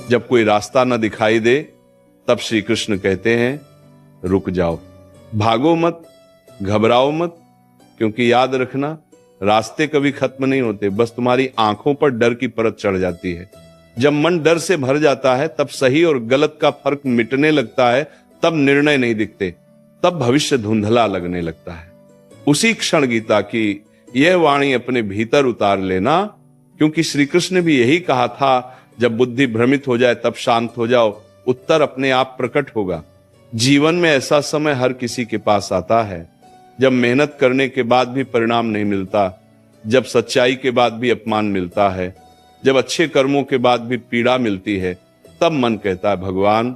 जब कोई रास्ता न दिखाई दे तब श्री कृष्ण कहते हैं रुक जाओ, भागो मत, घबराओ मत, क्योंकि याद रखना रास्ते कभी खत्म नहीं होते, बस तुम्हारी आंखों पर डर की परत चढ़ जाती है। जब मन डर से भर जाता है तब सही और गलत का फर्क मिटने लगता है, तब निर्णय नहीं दिखते, तब भविष्य धुंधला लगने लगता है। उसी क्षण गीता की यह वाणी अपने भीतर उतार लेना, क्योंकि श्री कृष्ण ने भी यही कहा था, जब बुद्धि भ्रमित हो जाए तब शांत हो जाओ, उत्तर अपने आप प्रकट होगा। जीवन में ऐसा समय हर किसी के पास आता है जब मेहनत करने के बाद भी परिणाम नहीं मिलता, जब सच्चाई के बाद भी अपमान मिलता है, जब अच्छे कर्मों के बाद भी पीड़ा मिलती है, तब मन कहता है भगवान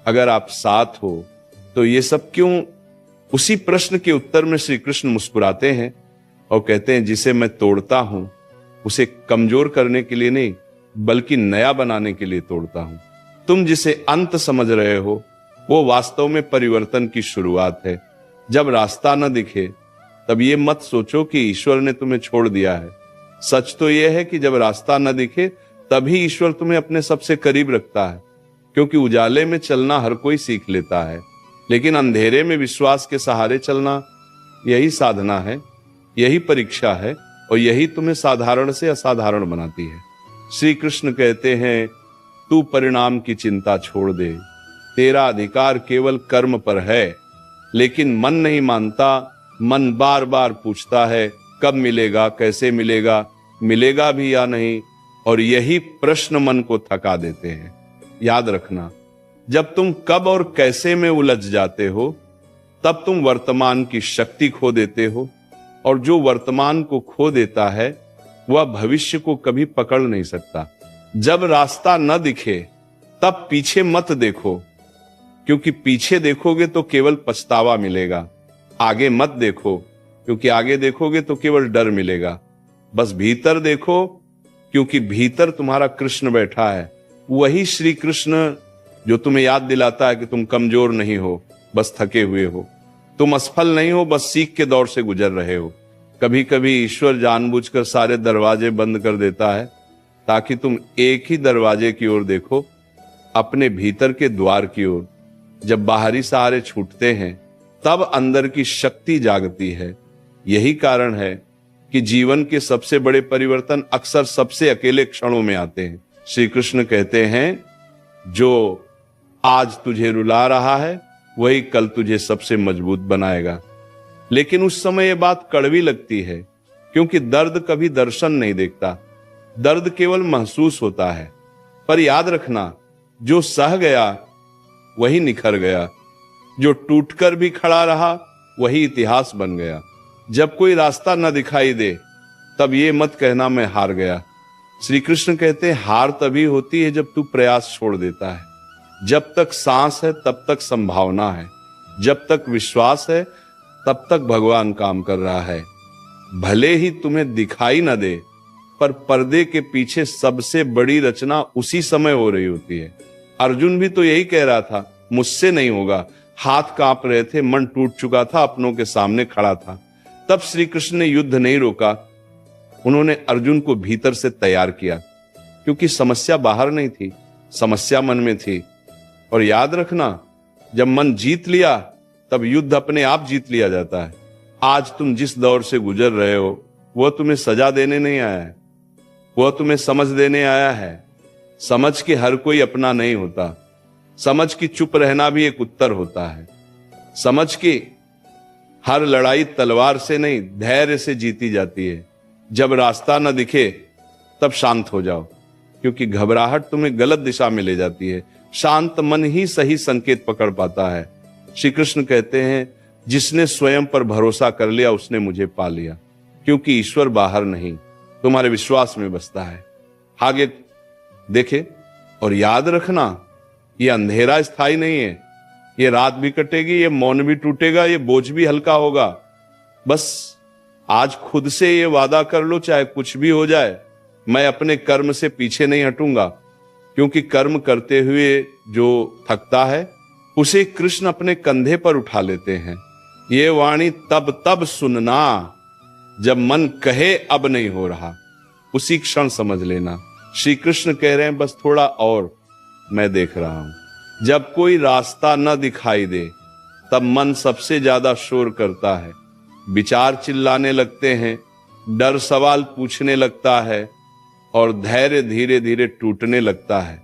अगर आप साथ हो तो ये सब क्यों। उसी प्रश्न के उत्तर में श्री कृष्ण मुस्कुराते हैं और कहते हैं जिसे मैं तोड़ता हूं उसे कमजोर करने के लिए नहीं बल्कि नया बनाने के लिए तोड़ता हूं। तुम जिसे अंत समझ रहे हो वो वास्तव में परिवर्तन की शुरुआत है। जब रास्ता न दिखे तब ये मत सोचो कि ईश्वर ने तुम्हें छोड़ दिया है। सच तो यह है कि जब रास्ता न दिखे तभी ईश्वर तुम्हें अपने सबसे करीब रखता है, क्योंकि उजाले में चलना हर कोई सीख लेता है, लेकिन अंधेरे में विश्वास के सहारे चलना यही साधना है, यही परीक्षा है और यही तुम्हें साधारण से असाधारण बनाती है। श्री कृष्ण कहते हैं तू परिणाम की चिंता छोड़ दे, तेरा अधिकार केवल कर्म पर है। लेकिन मन नहीं मानता, मन बार बार पूछता है कब मिलेगा, कैसे मिलेगा, मिलेगा भी या नहीं, और यही प्रश्न मन को थका देते हैं। याद रखना जब तुम कब और कैसे में उलझ जाते हो तब तुम वर्तमान की शक्ति खो देते हो, और जो वर्तमान को खो देता है वह भविष्य को कभी पकड़ नहीं सकता। जब रास्ता न दिखे तब पीछे मत देखो, क्योंकि पीछे देखोगे तो केवल पछतावा मिलेगा। आगे मत देखो, क्योंकि आगे देखोगे तो केवल डर मिलेगा। बस भीतर देखो, क्योंकि भीतर तुम्हारा कृष्ण बैठा है, वही श्री कृष्ण जो तुम्हें याद दिलाता है कि तुम कमजोर नहीं हो, बस थके हुए हो, तुम असफल नहीं हो, बस सीख के दौर से गुजर रहे हो। कभी कभी ईश्वर जानबूझकर सारे दरवाजे बंद कर देता है ताकि तुम एक ही दरवाजे की ओर देखो, अपने भीतर के द्वार की ओर। जब बाहरी सहारे छूटते हैं तब अंदर की शक्ति जागती है। यही कारण है कि जीवन के सबसे बड़े परिवर्तन अक्सर सबसे अकेले क्षणों में आते हैं। श्री कृष्ण कहते हैं जो आज तुझे रुला रहा है वही कल तुझे सबसे मजबूत बनाएगा। लेकिन उस समय यह बात कड़वी लगती है, क्योंकि दर्द कभी दर्शन नहीं देखता, दर्द केवल महसूस होता है। पर याद रखना जो सह गया वही निखर गया, जो टूटकर भी खड़ा रहा वही इतिहास बन गया। जब कोई रास्ता न दिखाई दे तब ये मत कहना मैं हार गया। श्री कृष्ण कहते हैं हार तभी होती है जब तू प्रयास छोड़ देता है। जब तक सांस है तब तक संभावना है, जब तक विश्वास है तब तक भगवान काम कर रहा है। भले ही तुम्हें दिखाई न दे, पर पर्दे के पीछे सबसे बड़ी रचना उसी समय हो रही होती है। अर्जुन भी तो यही कह रहा था, मुझसे नहीं होगा। हाथ कांप रहे थे, मन टूट चुका था, अपनों के सामने खड़ा था। तब श्री कृष्ण ने युद्ध नहीं रोका, उन्होंने अर्जुन को भीतर से तैयार किया, क्योंकि समस्या बाहर नहीं थी, समस्या मन में थी। और याद रखना जब मन जीत लिया तब युद्ध अपने आप जीत लिया जाता है। आज तुम जिस दौर से गुजर रहे हो वह तुम्हें सजा देने नहीं आया है, वह तुम्हें समझ देने आया है। समझ के हर कोई अपना नहीं होता, समझ की चुप रहना भी एक उत्तर होता है। समझ की हर लड़ाई तलवार से नहीं धैर्य से जीती जाती है। जब रास्ता न दिखे तब शांत हो जाओ, क्योंकि घबराहट तुम्हें गलत दिशा में ले जाती है। शांत मन ही सही संकेत पकड़ पाता है। श्री कृष्ण कहते हैं जिसने स्वयं पर भरोसा कर लिया उसने मुझे पा लिया, क्योंकि ईश्वर बाहर नहीं तुम्हारे विश्वास में बसता है। आगे देखे और याद रखना ये अंधेरा स्थायी नहीं है, ये रात भी कटेगी, ये मौन भी टूटेगा, ये बोझ भी हल्का होगा। बस आज खुद से ये वादा कर लो चाहे कुछ भी हो जाए, मैं अपने कर्म से पीछे नहीं हटूंगा, क्योंकि कर्म करते हुए जो थकता है उसे कृष्ण अपने कंधे पर उठा लेते हैं। ये वाणी तब सुनना जब मन कहे अब नहीं हो रहा, उसी क्षण समझ लेना। श्री कृष्ण कह रहे हैं बस थोड़ा और, मैं देख रहा हूं। जब कोई रास्ता न दिखाई दे तब मन सबसे ज्यादा शोर करता है, विचार चिल्लाने लगते हैं, डर सवाल पूछने लगता है और धैर्य धीरे धीरे टूटने लगता है।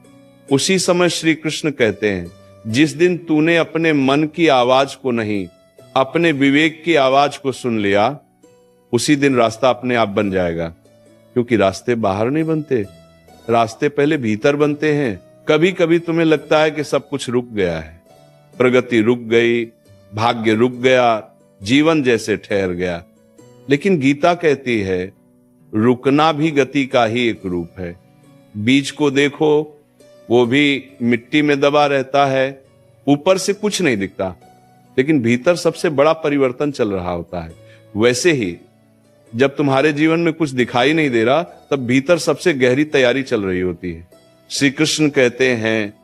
उसी समय श्री कृष्ण कहते हैं, जिस दिन तूने अपने मन की आवाज को नहीं, अपने विवेक की आवाज को सुन लिया, उसी दिन रास्ता अपने आप बन जाएगा। क्योंकि रास्ते बाहर नहीं बनते, रास्ते पहले भीतर बनते हैं। कभी कभी तुम्हें लगता है कि सब कुछ रुक गया है, प्रगति रुक गई, भाग्य रुक गया, जीवन जैसे ठहर गया। लेकिन गीता कहती है रुकना भी गति का ही एक रूप है। बीज को देखो, वो भी मिट्टी में दबा रहता है, ऊपर से कुछ नहीं दिखता, लेकिन भीतर सबसे बड़ा परिवर्तन चल रहा होता है। वैसे ही जब तुम्हारे जीवन में कुछ दिखाई नहीं दे रहा, तब भीतर सबसे गहरी तैयारी चल रही होती है। श्री कृष्ण कहते हैं,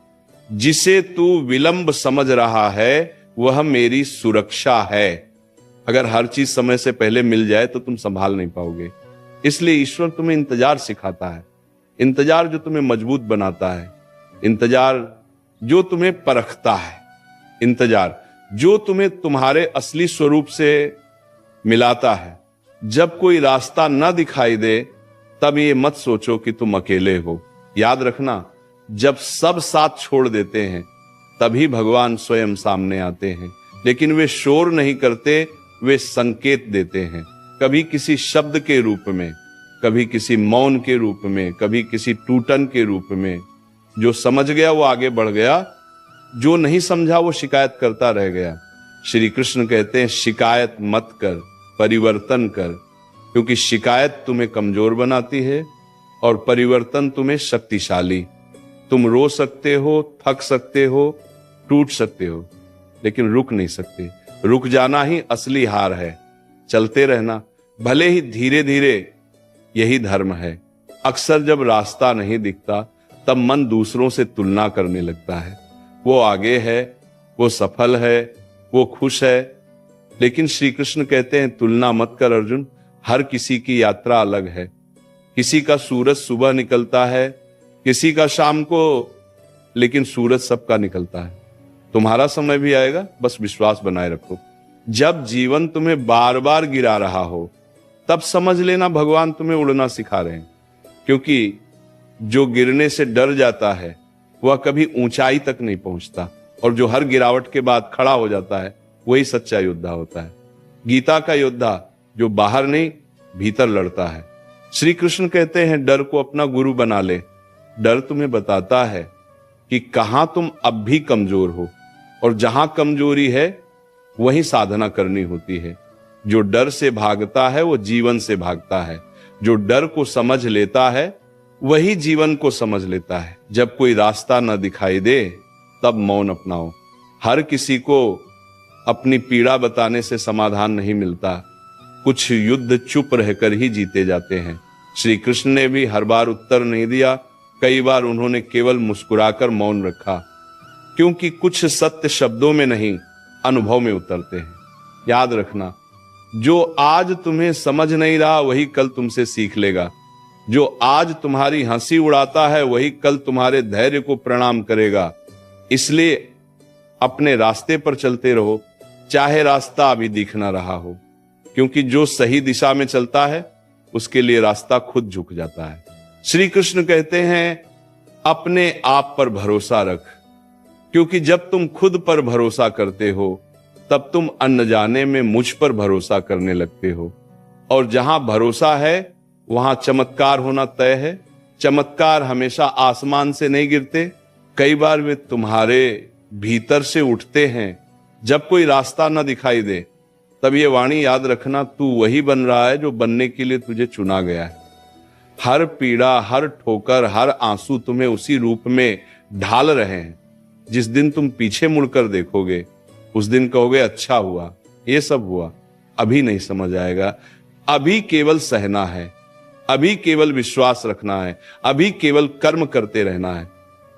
जिसे तू विलंब समझ रहा है वह मेरी सुरक्षा है। अगर हर चीज समय से पहले मिल जाए तो तुम संभाल नहीं पाओगे। इसलिए ईश्वर तुम्हें इंतजार सिखाता है, इंतजार जो तुम्हें मजबूत बनाता है, इंतजार जो तुम्हें परखता है, इंतजार जो तुम्हें तुम्हारे असली स्वरूप से मिलाता है। जब कोई रास्ता न दिखाई दे तब ये मत सोचो कि तुम अकेले हो। याद रखना, जब सब साथ छोड़ देते हैं तभी भगवान स्वयं सामने आते हैं। लेकिन वे शोर नहीं करते, वे संकेत देते हैं। कभी किसी शब्द के रूप में, कभी किसी मौन के रूप में, कभी किसी टूटन के रूप में। जो समझ गया वो आगे बढ़ गया, जो नहीं समझा वो शिकायत करता रह गया। श्री कृष्ण कहते हैं, शिकायत मत कर, परिवर्तन कर। क्योंकि शिकायत तुम्हें कमजोर बनाती है और परिवर्तन तुम्हें शक्तिशाली। तुम रो सकते हो, थक सकते हो, टूट सकते हो, लेकिन रुक नहीं सकते। रुक जाना ही असली हार है। चलते रहना, भले ही धीरे धीरे, यही धर्म है। अक्सर जब रास्ता नहीं दिखता तब मन दूसरों से तुलना करने लगता है। वो आगे है, वो सफल है, वो खुश है। लेकिन श्री कृष्ण कहते हैं, तुलना मत कर अर्जुन। हर किसी की यात्रा अलग है। किसी का सूरज सुबह निकलता है, किसी का शाम को, लेकिन सूरज सबका निकलता है। तुम्हारा समय भी आएगा, बस विश्वास बनाए रखो। जब जीवन तुम्हें बार बार गिरा रहा हो तब समझ लेना भगवान तुम्हें उड़ना सिखा रहे हैं। क्योंकि जो गिरने से डर जाता है वह कभी ऊंचाई तक नहीं पहुंचता, और जो हर गिरावट के बाद खड़ा हो जाता है वही सच्चा योद्धा होता है। गीता का योद्धा जो बाहर नहीं भीतर लड़ता है। श्री कृष्ण कहते हैं, डर को अपना गुरु बना ले। डर तुम्हें बताता है कि कहां तुम अब भी कमजोर हो, और जहां कमजोरी है वहीं साधना करनी होती है। जो डर से भागता है वो जीवन से भागता है। जो डर को समझ लेता है वही जीवन को समझ लेता है। जब कोई रास्ता न दिखाई दे तब मौन अपनाओ। हर किसी को अपनी पीड़ा बताने से समाधान नहीं मिलता। कुछ युद्ध चुप रहकर ही जीते जाते हैं। श्री कृष्ण ने भी हर बार उत्तर नहीं दिया। कई बार उन्होंने केवल मुस्कुराकर मौन रखा, क्योंकि कुछ सत्य शब्दों में नहीं अनुभव में उतरते हैं। याद रखना, जो आज तुम्हें समझ नहीं रहा वही कल तुमसे सीख लेगा। जो आज तुम्हारी हंसी उड़ाता है वही कल तुम्हारे धैर्य को प्रणाम करेगा। इसलिए अपने रास्ते पर चलते रहो, चाहे रास्ता अभी दिख ना रहा हो। क्योंकि जो सही दिशा में चलता है उसके लिए रास्ता खुद झुक जाता है। श्री कृष्ण कहते हैं, अपने आप पर भरोसा रख। क्योंकि जब तुम खुद पर भरोसा करते हो तब तुम अनजाने में मुझ पर भरोसा करने लगते हो। और जहां भरोसा है वहां चमत्कार होना तय है। चमत्कार हमेशा आसमान से नहीं गिरते, कई बार वे तुम्हारे भीतर से उठते हैं। जब कोई रास्ता न दिखाई दे तब ये वाणी याद रखना, तू वही बन रहा है जो बनने के लिए तुझे चुना गया है। हर पीड़ा, हर ठोकर, हर आंसू तुम्हें उसी रूप में ढाल रहे हैं। जिस दिन तुम पीछे मुड़कर देखोगे उस दिन कहोगे, अच्छा हुआ ये सब हुआ। अभी नहीं समझ आएगा। अभी केवल सहना है, अभी केवल विश्वास रखना है, अभी केवल कर्म करते रहना है।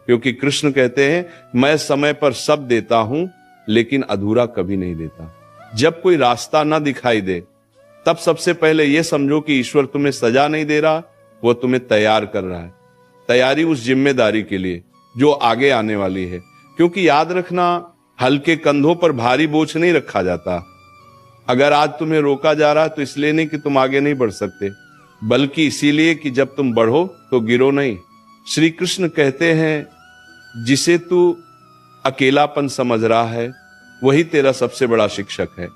क्योंकि कृष्ण कहते हैं, मैं समय पर सब देता हूं लेकिन अधूरा कभी नहीं देता। जब कोई रास्ता ना दिखाई दे तब सबसे पहले यह समझो कि ईश्वर तुम्हें सजा नहीं दे रहा, वह तुम्हें तैयार कर रहा है। तैयारी उस जिम्मेदारी के लिए जो आगे आने वाली है। क्योंकि याद रखना, हल्के कंधों पर भारी बोझ नहीं रखा जाता। अगर आज तुम्हें रोका जा रहा है तो इसलिए नहीं कि तुम आगे नहीं बढ़ सकते, बल्कि इसीलिए कि जब तुम बढ़ो तो गिरो नहीं। श्री कृष्ण कहते हैं, जिसे तू अकेलापन समझ रहा है वही तेरा सबसे बड़ा शिक्षक है।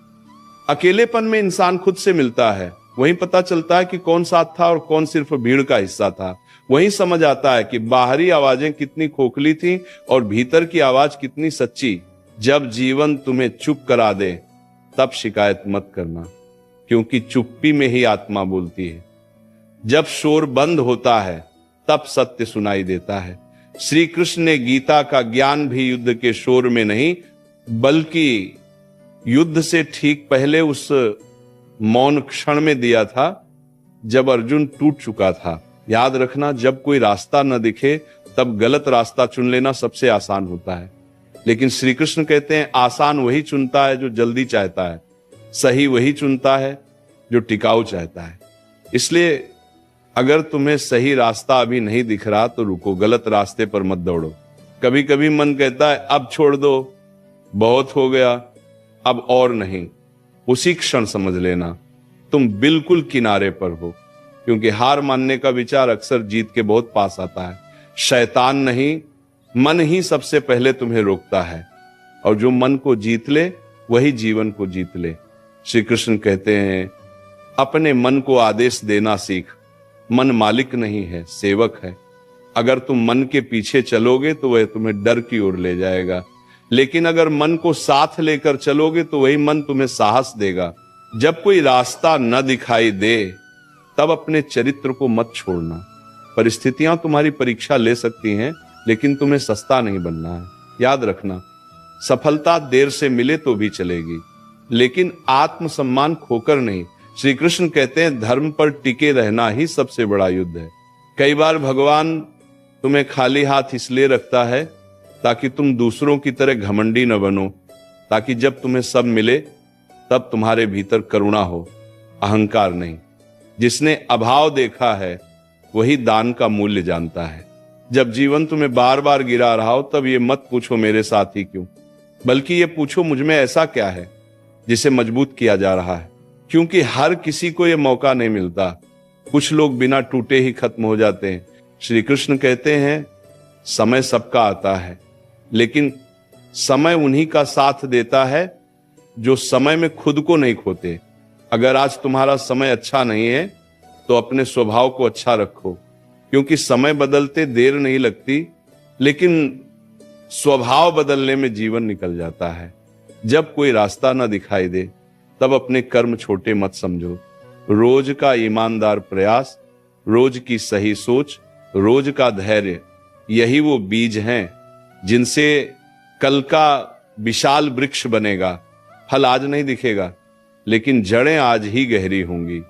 अकेलेपन में इंसान खुद से मिलता है, वहीं पता चलता है कि कौन साथ था और कौन सिर्फ भीड़ का हिस्सा था। वहीं समझ आता है कि बाहरी आवाजें कितनी खोखली थी और भीतर की आवाज कितनी सच्ची। जब जीवन तुम्हें चुप करा दे तब शिकायत मत करना, क्योंकि चुप्पी में ही आत्मा बोलती है। जब शोर बंद होता है तब सत्य सुनाई देता है। श्री कृष्ण ने गीता का ज्ञान भी युद्ध के शोर में नहीं, बल्कि युद्ध से ठीक पहले उस मौन क्षण में दिया था जब अर्जुन टूट चुका था। याद रखना, जब कोई रास्ता न दिखे तब गलत रास्ता चुन लेना सबसे आसान होता है। लेकिन श्री कृष्ण कहते हैं, आसान वही चुनता है जो जल्दी चाहता है, सही वही चुनता है जो टिकाऊ चाहता है। इसलिए अगर तुम्हें सही रास्ता अभी नहीं दिख रहा तो रुको, गलत रास्ते पर मत दौड़ो। कभी कभी मन कहता है अब छोड़ दो, बहुत हो गया, अब और नहीं। उसी क्षण समझ लेना तुम बिल्कुल किनारे पर हो, क्योंकि हार मानने का विचार अक्सर जीत के बहुत पास आता है। शैतान नहीं, मन ही सबसे पहले तुम्हें रोकता है, और जो मन को जीत ले वही जीवन को जीत ले। श्री कृष्ण कहते हैं, अपने मन को आदेश देना सीख। मन मालिक नहीं है, सेवक है। अगर तुम मन के पीछे चलोगे तो वह तुम्हें डर की ओर ले जाएगा, लेकिन अगर मन को साथ लेकर चलोगे तो वही मन तुम्हें साहस देगा। जब कोई रास्ता न दिखाई दे तब अपने चरित्र को मत छोड़ना। परिस्थितियां तुम्हारी परीक्षा ले सकती हैं, लेकिन तुम्हें सस्ता नहीं बनना है। याद रखना, सफलता देर से मिले तो भी चलेगी, लेकिन आत्मसम्मान खोकर नहीं। श्री कृष्ण कहते हैं, धर्म पर टिके रहना ही सबसे बड़ा युद्ध है। कई बार भगवान तुम्हें खाली हाथ इसलिए रखता है ताकि तुम दूसरों की तरह घमंडी न बनो, ताकि जब तुम्हें सब मिले तब तुम्हारे भीतर करुणा हो, अहंकार नहीं। जिसने अभाव देखा है वही दान का मूल्य जानता है। जब जीवन तुम्हें बार बार गिरा रहा हो तब ये मत पूछो मेरे साथ ही क्यों, बल्कि ये पूछो मुझ में ऐसा क्या है जिसे मजबूत किया जा रहा है। क्योंकि हर किसी को ये मौका नहीं मिलता। कुछ लोग बिना टूटे ही खत्म हो जाते हैं। श्री कृष्ण कहते हैं, समय सबका आता है, लेकिन समय उन्हीं का साथ देता है जो समय में खुद को नहीं खोते। अगर आज तुम्हारा समय अच्छा नहीं है तो अपने स्वभाव को अच्छा रखो, क्योंकि समय बदलते देर नहीं लगती, लेकिन स्वभाव बदलने में जीवन निकल जाता है। जब कोई रास्ता ना दिखाई दे तब अपने कर्म छोटे मत समझो। रोज का ईमानदार प्रयास, रोज की सही सोच, रोज का धैर्य, यही वो बीज हैं जिनसे कल का विशाल वृक्ष बनेगा। फल आज नहीं दिखेगा, लेकिन जड़ें आज ही गहरी होंगी।